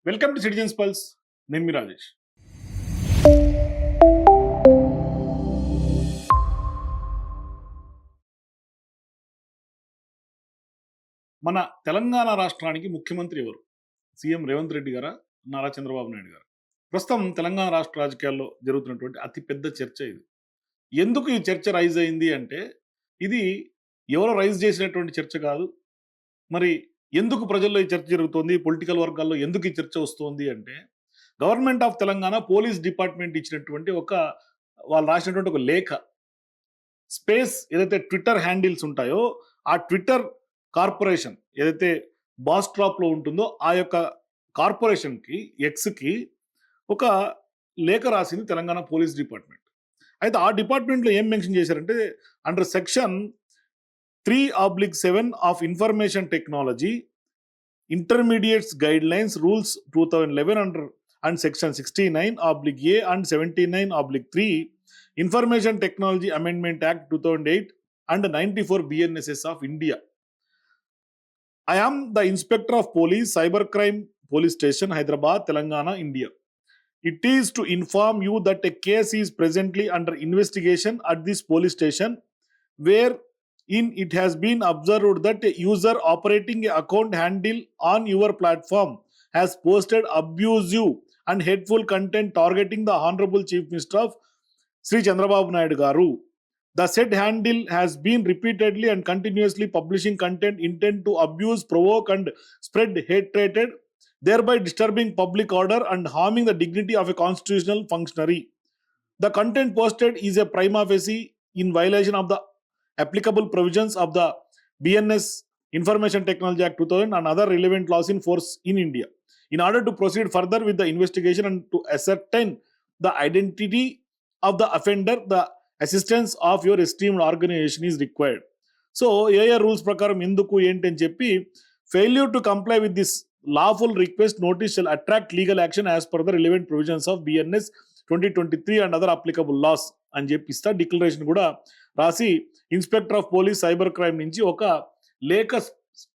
Welcome to citizens pulse. నేను మీ రాజేష్. మన తెలంగాణ రాష్ట్రానికి ముఖ్యమంత్రి ఎవరు? సీఎం రేవంత్ రెడ్డి గారా? నారా చంద్రబాబు నాయుడు గారు? ప్రస్తుతం తెలంగాణ రాష్ట్ర రాజకీయాల్లో జరుగుతున్నటువంటి అతి పెద్ద చర్చ ఇది. ఎందుకు ఈ చర్చ రైజ్ అయింది అంటే, ఇది ఎవరో రైజ్ చేసినటువంటి చర్చ కాదు. మరి ఎందుకు ప్రజల్లో ఈ చర్చ జరుగుతోంది? పొలిటికల్ వర్గాల్లో ఎందుకు ఈ చర్చ వస్తోంది అంటే, government of Telangana police department ఇచ్చినటువంటి వాళ్ళు రాసినటువంటి ఒక లేఖ. స్పేస్ ఏదైతే ట్విట్టర్ హ్యాండిల్స్ ఉంటాయో, ఆ ట్విట్టర్ కార్పొరేషన్ ఏదైతే బాస్ట్రాప్‌లో ఉంటుందో, ఆ యొక్క కార్పొరేషన్‌కి, ఎక్స్‌కి ఒక లేఖ రాసింది తెలంగాణ పోలీస్ డిపార్ట్మెంట్. అయితే ఆ డిపార్ట్మెంట్‌లో ఏం మెన్షన్ చేశారంటే, under section 3/7 of information technology intermediates guidelines rules 2011 and section 69/A and 79/3 information technology amendment act 2008 and 94 BNSS of India. I am the Inspector of Police, Cybercrime Police Station, Hyderabad, Telangana, India. It is to inform you that a case is presently under investigation at this police station, wherein it has been observed that a user operating an account handle on your platform has posted abusive and hateful content targeting the Honorable Chief Minister of Sri Chandrababu Naidu Garu. The said handle has been repeatedly and continuously publishing content intended to abuse, provoke, and spread hatred, thereby disturbing public order and harming the dignity of a constitutional functionary. The content posted is a prima facie in violation of the applicable provisions of the BNS Information Technology Act 2000 and other relevant laws in force in India. In order to proceed further with the investigation and to ascertain the identity of the offender, the assistance of your esteemed organization is required. So ఏ rules ప్రకారం ఎందుకు ఏంటి అని చెప్పి, failure to comply with this lawful request notice shall attract legal action as per the relevant provisions of BNS 2023 and other applicable laws అని చెప్పిస్తా declaration కూడా రాసి inspector of police cyber crime నుంచి ఒక లేఖ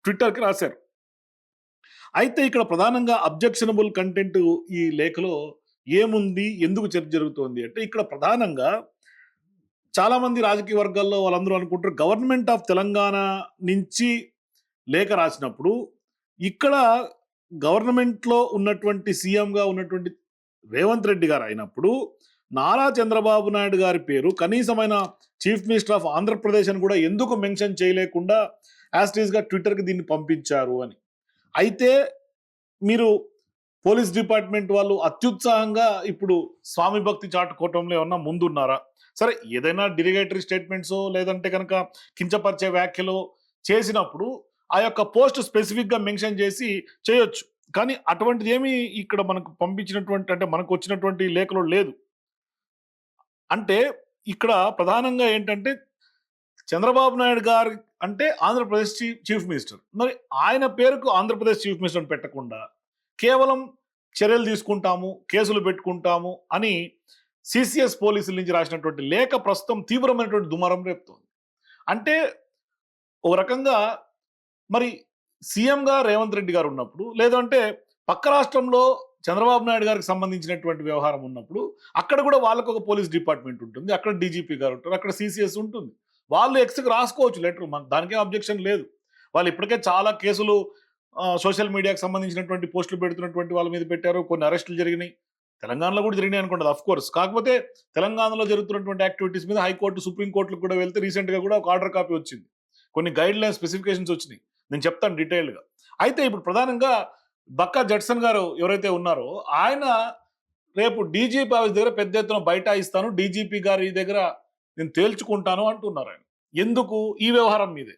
ట్విట్టర్కి రాశారు. అయితే ఇక్కడ ప్రధానంగా అబ్జెక్షనబుల్ కంటెంట్ ఈ లేఖలో ఏముంది, ఎందుకు చర్చ జరుగుతోంది అంటే, ఇక్కడ ప్రధానంగా చాలా మంది రాజకీయ వర్గాల్లో వాళ్ళందరూ అనుకుంటారు, గవర్నమెంట్ ఆఫ్ తెలంగాణ నుంచి లేఖ రాసినప్పుడు ఇక్కడ గవర్నమెంట్లో ఉన్నటువంటి సీఎంగా ఉన్నటువంటి రేవంత్ రెడ్డి గారు అయినప్పుడు నారా చంద్రబాబు నాయుడు గారి పేరు కనీసమైన చీఫ్ మినిస్టర్ ఆఫ్ ఆంధ్రప్రదేశ్ అని కూడా ఎందుకు మెన్షన్ చేయలేకుండా యాస్టీస్గా ట్విట్టర్కి దీన్ని పంపించారు అని. అయితే మీరు పోలీస్ డిపార్ట్మెంట్ వాళ్ళు అత్యుత్సాహంగా ఇప్పుడు స్వామి భక్తి చాటుకోవటంలో ఏమన్నా ముందున్నారా? సరే, ఏదైనా డిరిగేటరీ స్టేట్మెంట్స్ లేదంటే కనుక కించపరిచే వ్యాఖ్యలు చేసినప్పుడు ఆ యొక్క పోస్ట్ స్పెసిఫిక్గా మెన్షన్ చేసి చేయొచ్చు. కానీ అటువంటిది ఏమీ ఇక్కడ మనకు పంపించినటువంటి, అంటే మనకు వచ్చినటువంటి లేఖలో లేదు. అంటే ఇక్కడ ప్రధానంగా ఏంటంటే, చంద్రబాబు నాయుడు గారు అంటే ఆంధ్రప్రదేశ్ చీఫ్ మినిస్టర్, మరి ఆయన పేరుకు ఆంధ్రప్రదేశ్ చీఫ్ మినిస్టర్ పెట్టకుండా కేవలం చర్యలు తీసుకుంటాము, కేసులు పెట్టుకుంటాము అని సిసిఎస్ పోలీసుల నుంచి రాసినటువంటి లేఖ ప్రస్తుతం తీవ్రమైనటువంటి దుమారం రేపుతోంది. అంటే ఒక రకంగా మరి సీఎంగా రేవంత్ రెడ్డి గారు ఉన్నప్పుడు, లేదంటే పక్క రాష్ట్రంలో చంద్రబాబు నాయుడు గారికి సంబంధించినటువంటి వ్యవహారం ఉన్నప్పుడు, అక్కడ కూడా వాళ్ళకు ఒక పోలీస్ డిపార్ట్మెంట్ ఉంటుంది, అక్కడ డీజీపీ గారు ఉంటారు, అక్కడ సిసిఎస్ ఉంటుంది. వాళ్ళు ఎక్స్కి రాసుకోవచ్చు లెటర్, దానికేం అబ్జెక్షన్ లేదు. వాళ్ళు ఇప్పటికే చాలా కేసులు సోషల్ మీడియాకి సంబంధించినటువంటి పోస్టులు పెడుతున్నటువంటి వాళ్ళ మీద పెట్టారు, కొన్ని అరెస్టులు జరిగినాయి, తెలంగాణలో కూడా జరిగినాయి అనుకుంటుంది అఫ్ కోర్స్. కాకపోతే తెలంగాణలో జరుగుతున్నటువంటి యాక్టివిటీస్ మీద హైకోర్టు, సుప్రీంకోర్టులకు కూడా వెళ్తే రీసెంట్గా కూడా ఒక ఆర్డర్ కాపీ వచ్చింది, కొన్ని గైడ్ లైన్ స్పెసిఫికేషన్స్ వచ్చినాయి, నేను చెప్తాను డీటెయిల్డ్గా. అయితే ఇప్పుడు ప్రధానంగా బక్కా జడ్సన్ గారు ఎవరైతే ఉన్నారో, ఆయన రేపు డీజీపీ ఆఫీస్ దగ్గర పెద్ద ఎత్తున బైఠాయిస్తాను, డీజీపీ గారి దగ్గర నేను తేల్చుకుంటాను అంటున్నారు ఆయన. ఎందుకు? ఈ వ్యవహారం మీదే.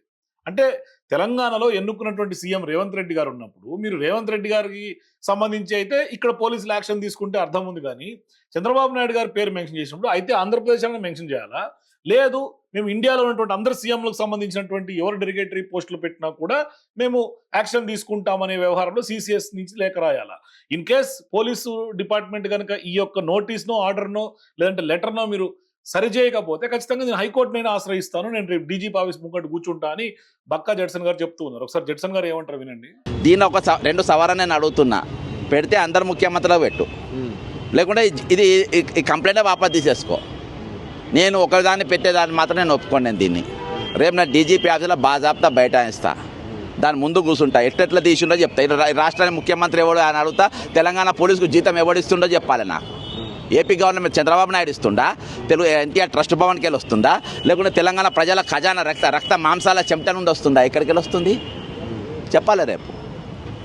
అంటే తెలంగాణలో ఎన్నుకున్నటువంటి సీఎం రేవంత్ రెడ్డి గారు ఉన్నప్పుడు మీరు రేవంత్ రెడ్డి గారికి సంబంధించి అయితే ఇక్కడ పోలీసులు యాక్షన్ తీసుకుంటే అర్థం ఉంది. కానీ చంద్రబాబు నాయుడు గారి పేరు మెన్షన్ చేసినప్పుడు అయితే ఆంధ్రప్రదేశ్ అని మెన్షన్ చేయాలా? లేదు, మేము ఇండియాలో ఉన్నటువంటి అందరు సీఎంలకు సంబంధించినటువంటి ఎవరు డెరిగేటరీ పోస్టులు పెట్టినా కూడా మేము యాక్షన్ తీసుకుంటామనే వ్యవహారంలో సిసిఎస్ నుంచి లేఖ రాయాలా? ఇన్ కేస్ పోలీసు డిపార్ట్మెంట్ కనుక ఈ యొక్క నోటీస్నో, ఆర్డర్నో, లేదంటే లెటర్నో మీరు సరిచేయకపోతే ఖచ్చితంగా నేను హైకోర్టునైనా ఆశ్రయిస్తాను, నేను రేపు డీజీపీ ఆఫీస్ ముంగట కూర్చుంటా అని బక్కా జడ్సన్ గారు చెప్తూ ఉన్నారు. ఒకసారి జడ్సన్ గారు ఏమంటారు వినండి. దీని ఒక రెండు సవరణ నేను అడుగుతున్నా. పెడితే అందరు ముఖ్యమంత్రులకు పెట్టు, లేకుంటే ఇది ఈ కంప్లైంట్ వాపస్ తీసేసుకో. నేను ఒకదాన్ని పెట్టేదాన్ని మాత్రం నేను ఒప్పుకోండి. నేను దీన్ని రేపు నా డీజీపీ ఆఫీస్లో బాజాబ్తా బైఠాయిస్తా, దాని ముందు కూర్చుంటా, ఎట్లా తీసిండో చెప్తా. రాష్ట్రానికి ముఖ్యమంత్రి ఎవడు అని అడుగుతా, తెలంగాణ పోలీసుకు జీతం ఎవడిస్తుండో చెప్పాలి నాకు. ఏపీ గవర్నమెంట్ చంద్రబాబు నాయుడు ఇస్తుందా, తెలుగు ఎన్టీఆర్ ట్రస్ట్ భవన్కి వెళ్ళి వస్తుందా, లేకుంటే తెలంగాణ ప్రజల ఖజానా రక్త మాంసాల చెమట నుండి వస్తుందా, ఎక్కడికి వెళ్ళి వస్తుంది చెప్పాలి రేపు.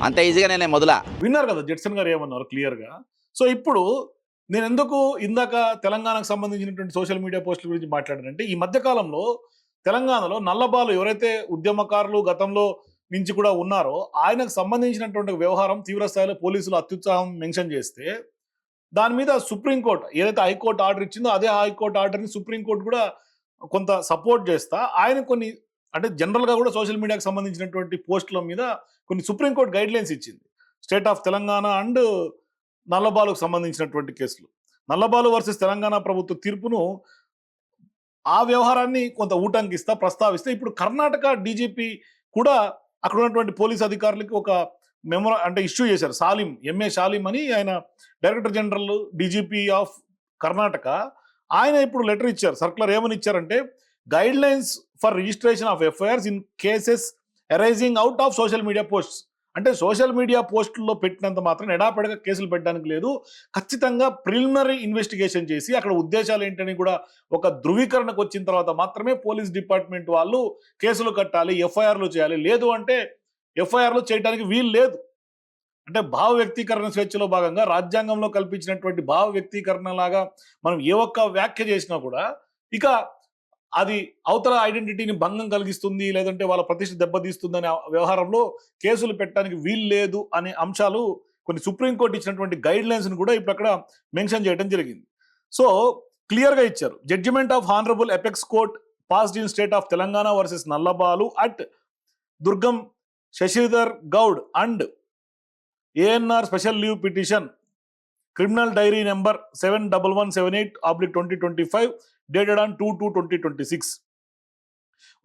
అంత ఈజీగా నేనే మొదల విన్నారు కదా జడ్సన్ గారు ఏమన్నారు క్లియర్గా. సో ఇప్పుడు నేను ఎందుకు ఇందాక తెలంగాణకు సంబంధించినటువంటి సోషల్ మీడియా పోస్టుల గురించి మాట్లాడానంటే, ఈ మధ్యకాలంలో తెలంగాణలో నల్లబాలు ఎవరైతే ఉద్యమకారులు గతంలో నుంచి కూడా ఉన్నారో ఆయనకు సంబంధించినటువంటి వ్యవహారం తీవ్రస్థాయిలో పోలీసులు అత్యుత్సాహం మెన్షన్ చేస్తే, దాని మీద సుప్రీంకోర్టు ఏదైతే హైకోర్టు ఆర్డర్ ఇచ్చిందో అదే హైకోర్టు ఆర్డర్ని సుప్రీంకోర్టు కూడా కొంత సపోర్ట్ చేస్తా ఆయన కొన్ని అంటే జనరల్గా కూడా సోషల్ మీడియాకి సంబంధించినటువంటి పోస్టుల మీద కొన్ని సుప్రీంకోర్టు గైడ్ లైన్స్ ఇచ్చింది. స్టేట్ ఆఫ్ తెలంగాణ అండ్ నల్లబాలుకు సంబంధించినటువంటి కేసులు, నల్లబాలు వర్సెస్ తెలంగాణ ప్రభుత్వ తీర్పును ఆ వ్యవహారాన్ని కొంత ఊటంకిస్తా ప్రస్తావిస్తే, ఇప్పుడు కర్ణాటక డీజీపీ కూడా అక్కడ ఉన్నటువంటి పోలీస్ అధికారులకి ఒక అంటే ఇష్యూ చేశారు. సాలిం, ఎంఏ సాలిం అని ఆయన director general DGP of Karnataka, ఆయన ఇప్పుడు లెటర్ ఇచ్చారు. సర్క్యులర్ ఏమని ఇచ్చారంటే, guide lines for registration of FIRs in cases arising out of social media posts. అంటే సోషల్ మీడియా పోస్టుల్లో పెట్టినంత మాత్రం ఎడాపెడగా కేసులు పెట్టడానికి లేదు, ఖచ్చితంగా ప్రిలిమినరీ ఇన్వెస్టిగేషన్ చేసి అక్కడ ఉద్దేశాలు ఏంటని కూడా ఒక ధృవీకరణకు వచ్చిన తర్వాత మాత్రమే పోలీస్ డిపార్ట్మెంట్ వాళ్ళు కేసులు కట్టాలి, ఎఫ్ఐఆర్లు చేయాలి. లేదు అంటే ఎఫ్ఐఆర్లు చేయడానికి వీలు లేదు. అంటే భావ వ్యక్తీకరణ స్వేచ్ఛలో భాగంగా రాజ్యాంగంలో కల్పించినటువంటి భావ వ్యక్తీకరణ లాగా మనం ఏ ఒక్క వ్యాఖ్య చేసినా కూడా ఇక అది అవతల ఐడెంటిటీని భంగం కలిగిస్తుంది, లేదంటే వాళ్ళ ప్రతిష్ట దెబ్బతీస్తుంది అనే వ్యవహారంలో కేసులు పెట్టడానికి వీలు లేదు అనే అంశాలు కొన్ని సుప్రీంకోర్టు ఇచ్చినటువంటి గైడ్ లైన్స్ని కూడా ఇప్పుడు అక్కడ మెన్షన్ చేయడం జరిగింది. సో క్లియర్గా ఇచ్చారు. Judgment of honourable apex court passed in state of Telangana versus Nallabalu at Durgam Shashidhar Goud and ANR special leave petition criminal diary number 71178/2025 dated on 2/2/2026.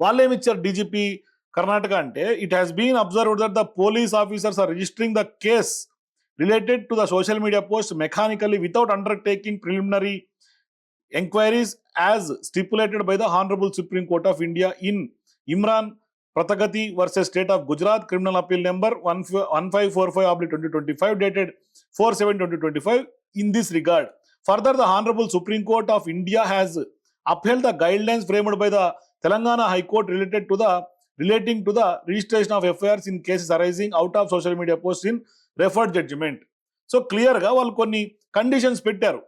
వాళ్ళు ఏమిచ్చారు డీజీపీ కర్ణాటక అంటే, it has been observed that the police officers are registering the case related to the social media post mechanically without undertaking preliminary enquiries as stipulated by the honourable supreme court of India in Imran Pratagati versus State of Gujarat, criminal appeal number 1545/2025 dated 4/7/2025 in this regard. Further, the Honorable Supreme Court of India has upheld the guidelines framed by the Telangana High Court relating to the registration of FIRs in cases arising out of social media posts in referred judgment. So clear ga వాళ్ళు కొన్ని conditions పెట్టారు.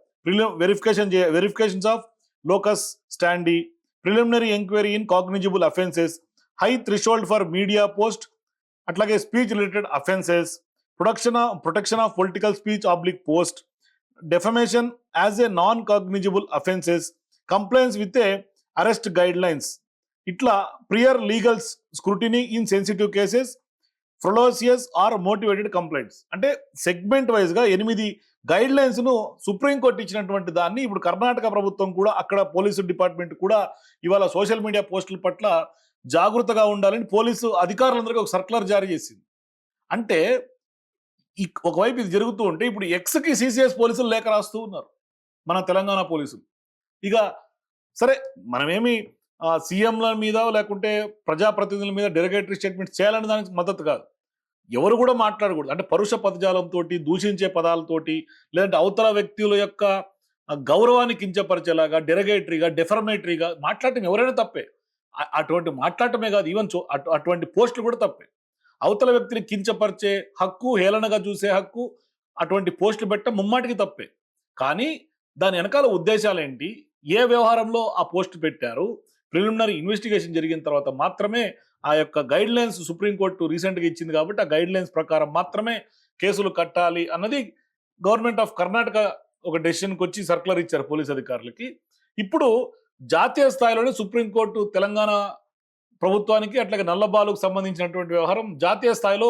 Verifications of locus standi, preliminary enquiry in cognizable offences, high threshold for media post, అట్లాగే speech related offences, protection of political speech oblique post, defamation as a non cognizable offences, complaints with a arrest guide lines, ఇట్లా prior legal scrutiny in sensitive cases, frivolous or motivated complaints. అంటే segment వైజ్గా 8 guide లైన్స్ను supreme court ఇచ్చినటువంటి దాన్ని ఇప్పుడు కర్ణాటక ప్రభుత్వం కూడా అక్కడ police department కూడా ఇవాళ సోషల్ మీడియా పోస్టుల పట్ల జాగృతగా ఉండాలని పోలీసు అధికారులందరికీ ఒక సర్క్యులర్ జారీ చేసింది. అంటే ఒకవైపు ఇది జరుగుతూ ఉంటే ఇప్పుడు ఎక్స్కి సిసిఎస్ పోలీసులు లేఖ రాస్తూ ఉన్నారు మన తెలంగాణ పోలీసులు. ఇక సరే మనమేమి సీఎంల మీద లేకుంటే ప్రజాప్రతినిధుల మీద డెరగేటరీ స్టేట్మెంట్స్ చేయాలని దానికి మద్దతు కాదు. ఎవరు కూడా మాట్లాడకూడదు. అంటే పరుష పదజాలంతో, దూషించే పదాలతోటి, లేదంటే అవతల వ్యక్తుల యొక్క గౌరవాన్ని కించపరిచేలాగా డెరగేటరీగా డెఫర్మేటరీగా మాట్లాడటం ఎవరైనా తప్పే. అటువంటి మాట్లాడటమే కాదు, ఈవెన్ అటువంటి పోస్టులు కూడా తప్పే. అవతల వ్యక్తిని కించపరిచే హక్కు, హేళనగా చూసే హక్కు, అటువంటి పోస్టులు పెట్టడం ముమ్మాటికి తప్పే. కానీ దాని వెనకాల ఉద్దేశాలు ఏంటి, ఏ వ్యవహారంలో ఆ పోస్ట్ పెట్టారు, ప్రిలిమినరీ ఇన్వెస్టిగేషన్ జరిగిన తర్వాత మాత్రమే ఆ యొక్క గైడ్ లైన్స్ సుప్రీంకోర్టు రీసెంట్గా ఇచ్చింది కాబట్టి ఆ గైడ్ లైన్స్ ప్రకారం మాత్రమే కేసులు కట్టాలి అన్నది గవర్నమెంట్ ఆఫ్ కర్ణాటక ఒక డెసిషన్కి వచ్చి సర్క్యులర్ ఇచ్చారు పోలీస్ అధికారులకి. ఇప్పుడు జాతీయ స్థాయిలోనే సుప్రీంకోర్టు తెలంగాణ ప్రభుత్వానికి అట్లాగే నల్లబాలుకు సంబంధించినటువంటి వ్యవహారం జాతీయ స్థాయిలో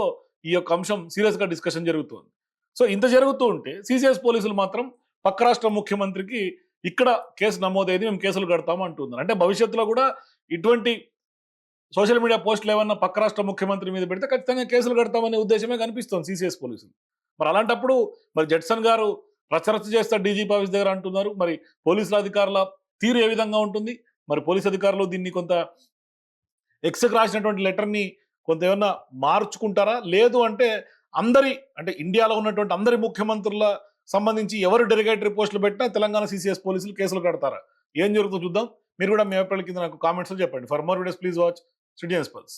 ఈ యొక్క అంశం సీరియస్గా డిస్కషన్ జరుగుతుంది. సో ఇంత జరుగుతూ ఉంటే సిసిఎస్ పోలీసులు మాత్రం పక్క రాష్ట్ర ముఖ్యమంత్రికి ఇక్కడ కేసు నమోదైంది, మేము కేసులు కడతాము అంటున్నారు. అంటే భవిష్యత్తులో కూడా ఇటువంటి సోషల్ మీడియా పోస్టులు ఏమన్నా పక్క రాష్ట్ర ముఖ్యమంత్రి మీద పెడితే ఖచ్చితంగా కేసులు కడతామనే ఉద్దేశమే కనిపిస్తుంది సిసిఎస్ పోలీసులు. మరి అలాంటప్పుడు మరి జడ్సన్ గారు రచరచ చేస్తారు డీజీపీ ఆఫీస్ దగ్గర అంటున్నారు. మరి పోలీసుల అధికారుల తీరు ఏ విధంగా ఉంటుంది? మరి పోలీస్ అధికారులు దీన్ని కొంత ఎక్స్కి రాసినటువంటి లెటర్ని కొంత ఏమన్నా మార్చుకుంటారా? లేదు అంటే అంటే ఇండియాలో ఉన్నటువంటి అందరి ముఖ్యమంత్రుల సంబంధించి ఎవరు డెలిగేటరీ పోస్టులు పెట్టినా తెలంగాణ సిసిఎస్ పోలీసులు కేసులు కడతారా? ఏం జరుగుతుందో చూద్దాం. మీరు కూడా మీ అభిప్రాయాల కింద నాకు కామెంట్స్లో చెప్పండి. For more videos please watch citizens pulse.